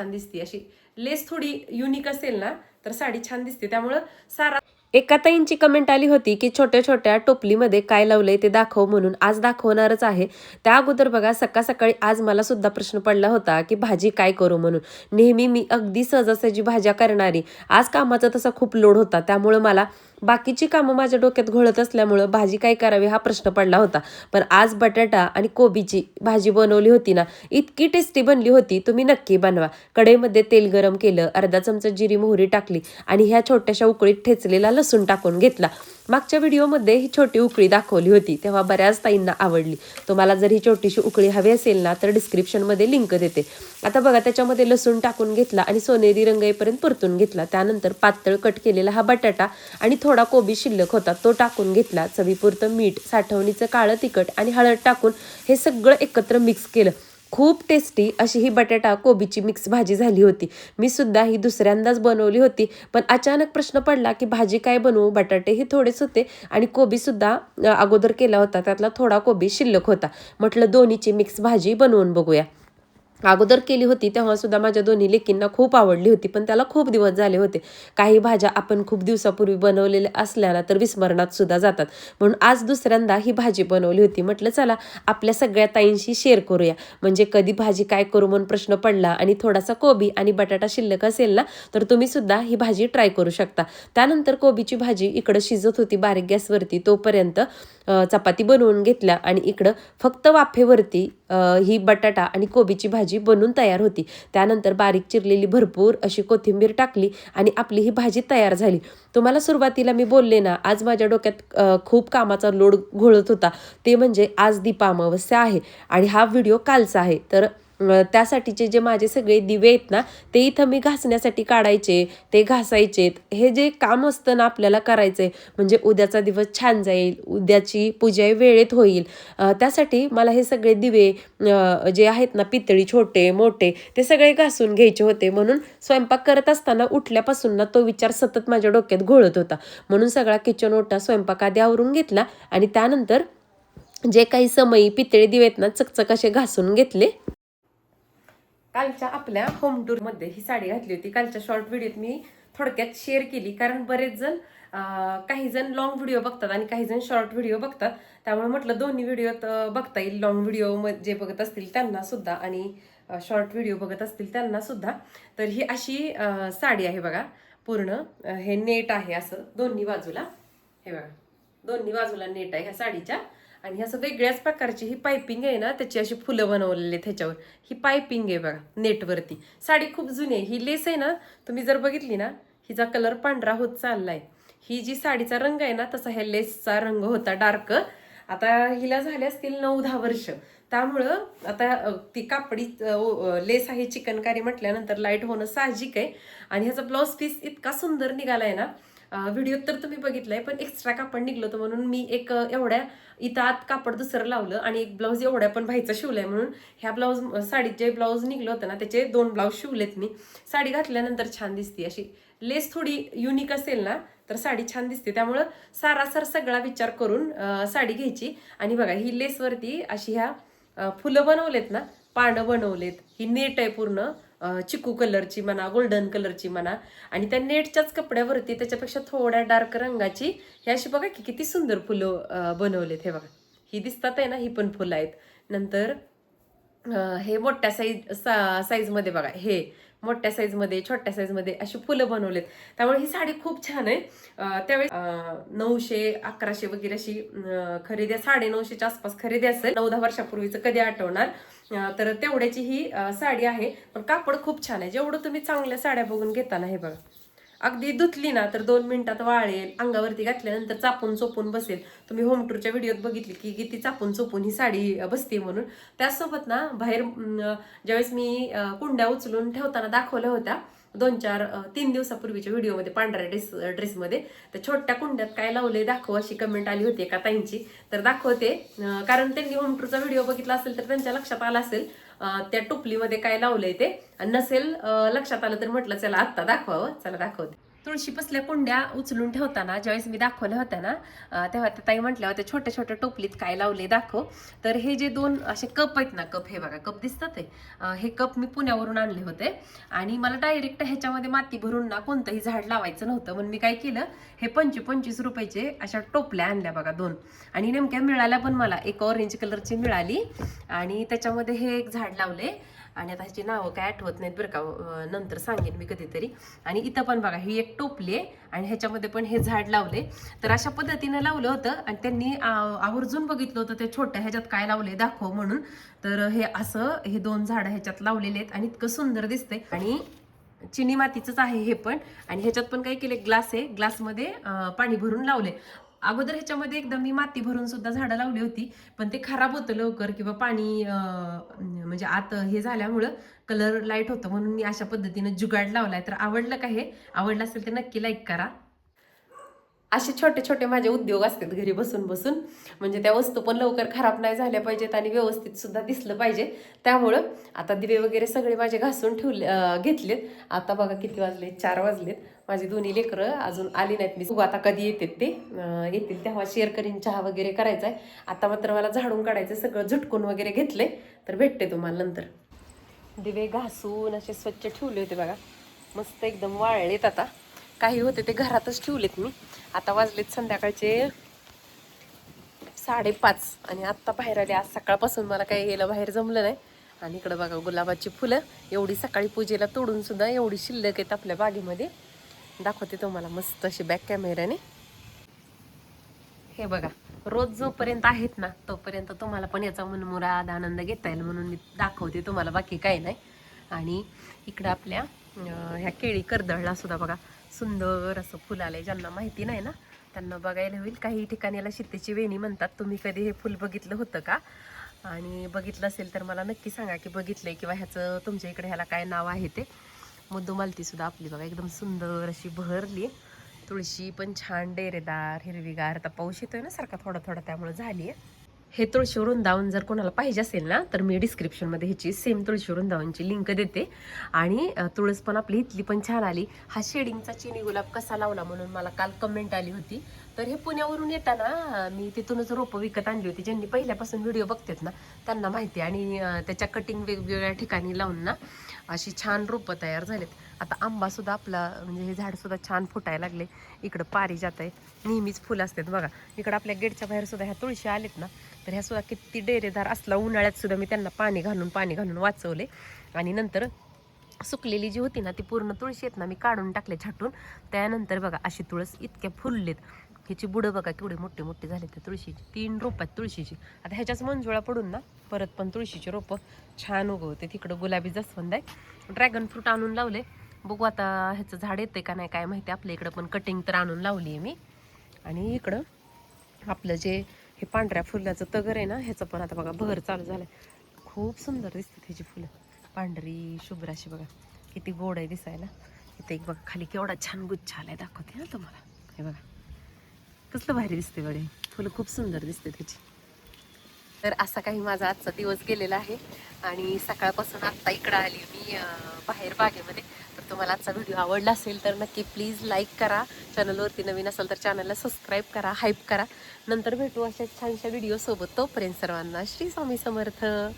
छान दिसते. अशी लेस थोडी युनिक असेल ना तर साडी छान दिसते. त्यामुळं सारा एका ताईंची कमेंट आली होती की छोट्या छोट्या टोपलीमध्ये काय लावलंय ते दाखव म्हणून. आज दाखवणारच आहे. त्या अगोदर बघा सकाळ सकाळी आज मला सुद्धा प्रश्न पडला होता की भाजी काय करू म्हणून. नेहमी मी अगदी सहजासहजी भाज्या करणारी. आज कामाचा तसा खूप लोड होता त्यामुळं मला बाकीची कामं माझ्या डोक्यात घोळत असल्यामुळं भाजी काय करावी हा प्रश्न पडला होता. पण आज बटाटा आणि कोबीची भाजी बनवली होती ना, इतकी टेस्टी बनली होती. तुम्ही नक्की बनवा. कढईमध्ये तेल गरम केलं, अर्धा चमचा जिरी मोहरी टाकली आणि ह्या छोट्याशा उकळीत ठेचलेला लसूण टाकून घेतला. मागच्या व्हिडिओमध्ये ही छोटी उकळी दाखवली होती तेव्हा बऱ्याच ताईंना आवडली. तुम्हाला जर ही छोटीशी उकळी हवी असेल ना तर डिस्क्रिप्शनमध्ये लिंक देते. आता बघा त्याच्यामध्ये लसूण टाकून घेतला आणि सोनेरी रंग येईपर्यंत परतून घेतला. त्यानंतर पातळ कट केलेला हा बटाटा आणि थोडा कोबी शिल्लक होता तो टाकून घेतला. चवीपुरतं मीठ, साठवणीचं काळं तिखट आणि हळद टाकून हे सगळं एकत्र मिक्स केलं. खूप टेस्टी अशी ही बटाटा कोबीची मिक्स भाजी झाली होती. मी सुद्धा ही दुसऱ्यांदाच बनवली होती. पण अचानक प्रश्न पडला की भाजी काय बनवू. बटाटेही थोडेच होते आणि कोबीसुद्धा अगोदर केला होता त्यातला थोडा कोबी शिल्लक होता. म्हटलं दोन्हीची मिक्स भाजी बनवून बघूया. अगोदर केली होती तेव्हा सुद्धा माझ्या दोन्ही लेकींना खूप आवडली होती. पण त्याला खूप दिवस झाले होते. काही भाज्या आपण खूप दिवसापूर्वी बनवलेल्या असल्या ना तर विस्मरणात सुद्धा जातात. म्हणून आज दुसऱ्यांदा ही भाजी बनवली होती. म्हटलं चला आपल्या सगळ्या ताईंशी शेअर करूया. म्हणजे कधी भाजी काय करू म्हणून प्रश्न पडला आणि थोडासा कोबी आणि बटाटा शिल्लक असेल ना तर तुम्ही सुद्धा ही भाजी ट्राय करू शकता. त्यानंतर कोबीची भाजी इकडं शिजत होती बारीक गॅसवरती. तोपर्यंत चपाती बनवून घेतल्या आणि इकडं फक्त वाफेवरती ही बटाटा आणि कोबीची भाजी बनून तयार होती. त्यानंतर बारीक चिरलेली भरपूर अशी कोथिंबीर टाकली आणि आपली ही भाजी तयार झाली. तुम्हाला सुरुवातीला मी बोलले ना आज माझ्या डोक्यात खूप कामाचा लोड घोळत होता. ते म्हणजे आज दीप अमावस्या आहे आणि हा व्हिडिओ कालचा आहे. तर त्यासाठीचे जे माझे सगळे दिवे आहेत ना ते इथं मी घासण्यासाठी काढायचे, ते घासायचेत. हे जे काम असतं ना आपल्याला करायचंय म्हणजे उद्याचा दिवस छान जाईल, उद्याची पूजा वेळेत होईल. त्यासाठी मला हे सगळे दिवे जे आहेत ना पितळी छोटे मोठे ते सगळे घासून घ्यायचे होते. म्हणून स्वयंपाक करत असताना उठल्यापासून ना तो विचार सतत माझ्या डोक्यात घोळत होता. म्हणून सगळा किचन ओटा स्वयंपाक आधी आवरून घेतला आणि त्यानंतर जे काही समई पितळी दिवे आहेत ना चकचक असे घासून घेतले. कालच्या आपल्या होम टूरमध्ये ही साडी घातली होती. कालच्या शॉर्ट व्हिडिओत मी थोडक्यात शेअर केली कारण बरेच जण काही जण लॉंग व्हिडिओ बघतात आणि काही जण शॉर्ट व्हिडिओ बघतात. त्यामुळे म्हटलं दोन्ही व्हिडिओत बघता येईल. लॉंग व्हिडिओ जे बघत असतील त्यांना सुद्धा आणि शॉर्ट व्हिडिओ बघत असतील त्यांना सुद्धा. तर ही अशी साडी आहे बघा. पूर्ण हे नेट आहे असं दोन्ही बाजूला. हे बघा दोन्ही बाजूला नेट आहे ह्या साडीच्या आणि ह्या असं वेगळ्याच प्रकारची ही पायपिंग आहे ना त्याची अशी फुलं बनवलेली आहेत ह्याच्यावर. ही पायपिंग आहे बघा नेटवरती. साडी खूप जुनी आहे. ही लेस आहे ना तुम्ही जर बघितली ना हिचा कलर पांढरा होत चाललाय. ही जी साडीचा रंग आहे ना तसा ह्या लेसचा रंग होता डार्क. आता हिला झाले असतील 9-10 वर्ष. त्यामुळं आता ती कापडी लेस आहे चिकनकारी म्हटल्यानंतर लाईट होणं साहजिक आहे. आणि ह्याचा ब्लाऊज पीस इतका सुंदर निघालाय ना व्हिडिओत तर तुम्ही बघितलंय पण एक्स्ट्रा कापड निघलं होतं म्हणून मी एक एवढ्या इथं आत कापड दुसरं लावलं आणि एक ब्लाऊज एवढ्या पण व्हायचा शिवलाय. म्हणून ह्या ब्लाऊज साडीत जे ब्लाऊज निघलं होतं ना त्याचे 2 ब्लाऊज शिवलेत मी. साडी घातल्यानंतर छान दिसते. अशी लेस थोडी युनिक असेल ना तर साडी छान दिसते. त्यामुळं सारासार सगळा विचार करून साडी घ्यायची. आणि बघा ही लेसवरती अशी ह्या फुलं बनवलेत ना पानं बनवलेत. ही नेट आहे पूर्ण चिकू कलरची म्हणा गोल्डन कलरची म्हणा आणि त्या नेटच्याच कपड्यावरती त्याच्यापेक्षा थोड्या डार्क रंगाची हे अशी बघा की किती सुंदर फुलं बनवलेत. हे बघा ही दिसतात आहे ना ही पण फुलं आहेत. नंतर हे मोठ्या साईजमध्ये बघा हे मोठ्या साईजमध्ये छोट्या साईजमध्ये अशी फुलं बनवलेत. त्यामुळे ही साडी खूप छान आहे. त्यावेळेस 900-1100 वगैरे अशी खरेदी 950च्या आसपास खरेदी असेल. 9-10 वर्षापूर्वीचं कधी आठवणार. तर तेवढ्याची ही साडी आहे. पण कापड खूप छान आहे. जेवढं तुम्ही चांगल्या साड्या बघून घेताना हे बघा अगदी धुतली ना तर 2 मिनिटात वाळेल. अंगावरती घातल्यानंतर चापून चोपून बसेल. तुम्ही होम टूरच्या व्हिडिओत बघितली की किती चापून चोपून ही साडी बसते म्हणून. त्याचसोबत ना बाहेर ज्यावेळेस मी कुंड्या उचलून ठेवताना दाखवल्या होत्या 2-4-3 दिवसापूर्वीच्या व्हिडिओमध्ये पांढऱ्या ड्रेसमध्ये त्या छोट्या कुंड्यात काय लावले दाखव अशी कमेंट आली होती एका ताईंची. तर दाखवते कारण त्यांनी होम टूरचा व्हिडिओ बघितला असेल तर त्यांच्या लक्षात आलं असेल त्या टोपलीमध्ये काय लावलंय ते. नसेल लक्षात आलं तर म्हटलं चला आत्ता दाखवावं. चला दाखवते. तुळशी पसल्या कुंड्या उचलून ठेवताना ज्यावेळेस मी दाखवल्या होत्या ना, तेव्हा त्या ताई म्हटल्या होत्या छोट्या छोट्या टोपलीत काय लावले दाखव. तर हे जे 2 असे कप आहेत ना, कप हे बघा कप दिसतात ते, हे कप मी पुण्यावरून आणले होते आणि मला डायरेक्ट ह्याच्यामध्ये माती भरून ना कोणतंही झाड लावायचं नव्हतं. म्हणून मी काय केलं, हे 25-25 रुपयाचे अशा टोपल्या आणल्या बघा 2 आणि नेमक्या मिळाल्या पण मला. एक ऑरेंज कलरची मिळाली आणि त्याच्यामध्ये हे एक झाड लावले आणि आता ह्याची नावं काय आठवत नाहीत बरं का, नंतर सांगेन मी कधीतरी. आणि इथं पण बघा ही एक टोपली आहे आणि ह्याच्यामध्ये पण हे झाड लावले. तर अशा पद्धतीने लावलं होतं आणि त्यांनी आवर्जून बघितलं होतं त्या छोट्या ह्याच्यात काय लावले दाखव म्हणून. तर हे असं हे 2 झाडं ह्याच्यात लावलेले आहेत आणि इतकं सुंदर दिसतंय. आणि चिनी मातीचंच आहे हे पण. आणि ह्याच्यात पण काय केले, ग्लास आहे, ग्लासमध्ये पाणी भरून लावले. अगोदर ह्याच्यामध्ये एकदा मी माती भरून सुद्धा झाडं लावली होती, पण ते खराब होतं लवकर किंवा पाणी म्हणजे आत हे झाल्यामुळं कलर लाईट होतं. म्हणून मी अशा पद्धतीनं जुगाड लावलाय. तर आवडलं का हे? आवडलं असेल तर नक्की लाईक करा. असे छोटे छोटे माझे उद्योग असतात घरी बसून बसून, म्हणजे त्या वस्तू पण लवकर खराब नाही झाल्या पाहिजेत आणि व्यवस्थित सुद्धा दिसलं पाहिजे. त्यामुळं आता दिवे वगैरे सगळे माझे घासून घेतलेत. आता बघा किती वाजले, 4 वाजलेत. माझी दोन्ही लेकरं अजून आली नाहीत. मी बघू आता कधी येतात ते, येतील तेव्हा शेअर करीन. चहा वगैरे करायचा आहे. आता मात्र मला झाडून काढायचं, सगळं झटकून वगैरे घेतले. तर भेटते तुम्हाला नंतर. दिवे घासून असे स्वच्छ ठेवले होते बघा, मस्त एकदम वाळलेत. आता काही होते ते घरातच ठेवलेत मी. आता वाजलेत संध्याकाळचे 5:30 आणि आत्ता बाहेर आले. आज सकाळपासून मला काही यायला बाहेर जमलं नाही. आणि इकडं बघा गुलाबाची फुलं एवढी सकाळी पूजेला तोडून सुद्धा एवढी शिल्लक आहेत आपल्या बागेमध्ये. दाखवते तुम्हाला मस्त अशी बॅक कॅमेऱ्याने. हे बघा, रोज जोपर्यंत आहेत ना तोपर्यंत तुम्हाला पण याचा मनमुराद आनंद घेता येईल म्हणून मी दाखवते तुम्हाला, बाकी काही नाही. आणि इकडं आपल्या ह्या केळी कर्दळला सुद्धा बघा सुंदर असं फुल आलंय. ज्यांना माहिती नाही ना त्यांना बघायला होईल. काही ठिकाणी याला शितेची वेणी म्हणतात. तुम्ही कधी हे फुल बघितलं होतं का? आणि बघितलं असेल तर मला नक्की सांगा की बघितलंय किंवा ह्याचं तुमच्या इकडे ह्याला काय नाव आहे ते. मधुमालती सुद्धा आपली बघा एकदम सुंदर अशी बहरली. तुळशी पण छान डेरेदार हिरवीगार. आता पाऊस येतोय ना सारखा थोडा थोडा, त्यामुळे झाली आहे. हे तुळशी वृंदावन जर कोणाला पाहिजे असेल ना तर मी डिस्क्रिप्शनमध्ये ह्याची सेम तुळशी वृंदावनची लिंक देते. आणि तुळस पण आपली इथली पण छान आली. हा शेडिंगचा चिनी गुलाब कसा लावला म्हणून मला काल कमेंट आली होती. तर हे पुण्यावरून येताना मी तिथूनच रोपं विकत आणली होती. ज्यांनी पहिल्यापासून व्हिडिओ बघतात ना त्यांना माहिती. आणि त्याच्या कटिंग वेगवेगळ्या ठिकाणी लावून ना अशी छान रोपं तयार झालेत. आता आंबा सुद्धा आपला म्हणजे हे झाड सुद्धा छान फुटायला लागले. इकडं पारिजात आहे, नेहमीच फुलं असतात बघा. इकडं आपल्या गेटच्या बाहेर सुद्धा ह्या तुळशी आलेत ना, तर ह्या सुद्धा किती डेरेदार असला. उन्हाळ्यात सुद्धा मी त्यांना पाणी घालून वाचवले. आणि नंतर सुकलेली जी होती ना ती पूर्ण तुळशी आहेत ना मी काढून टाकले छाटून. त्यानंतर बघा अशी तुळस इतक्या फुललेत. ह्याची बुडं बघा केवढी मोठी मोठी झाली त्या तुळशीची. 3 रोपं आहेत तुळशीची. आता ह्याच्याच मंजुळा पडून ना परत पण तुळशीची रोपं छान उगवते. तिकडं गुलाबी जास्वंद आहे. ड्रॅगन फ्रूट आणून लावले. बघू आता ह्याचं झाड येते का नाही काय माहिती. आपल्या इकडं पण कटिंग तर आणून लावली आहे मी. आणि इकडं आपलं जे हे पांढऱ्या फुलाचं तगर आहे ना ह्याचं पण आता बघा बहर चालू झालं. खूप सुंदर दिसते त्याची फुलं, पांढरी शुभ्र अशी बघा, किती गोड आहे दिसायला. इथे एक बघा खाली केवढा छान गुच्छ आलाय, दाखवते ना तुम्हाला. हे बघा कसलं भारी दिसते बघा, फुलं खूप सुंदर दिसते त्याची. तर असा काही माझा आजचा दिवस गेलेला आहे. आणि सकाळपासून आत्ता इकडं आली मी बाहेर बागेमध्ये. तर तुम्हाला आजचा व्हिडिओ आवडला असेल तर नक्की प्लीज लाईक करा. चॅनलवरती नवीन असेल तर चॅनलला सबस्क्राईब करा, हाईप करा. नंतर भेटू अशा छानशा व्हिडिओ सोबत. तोपर्यंत सर्वांना श्री स्वामी समर्थ.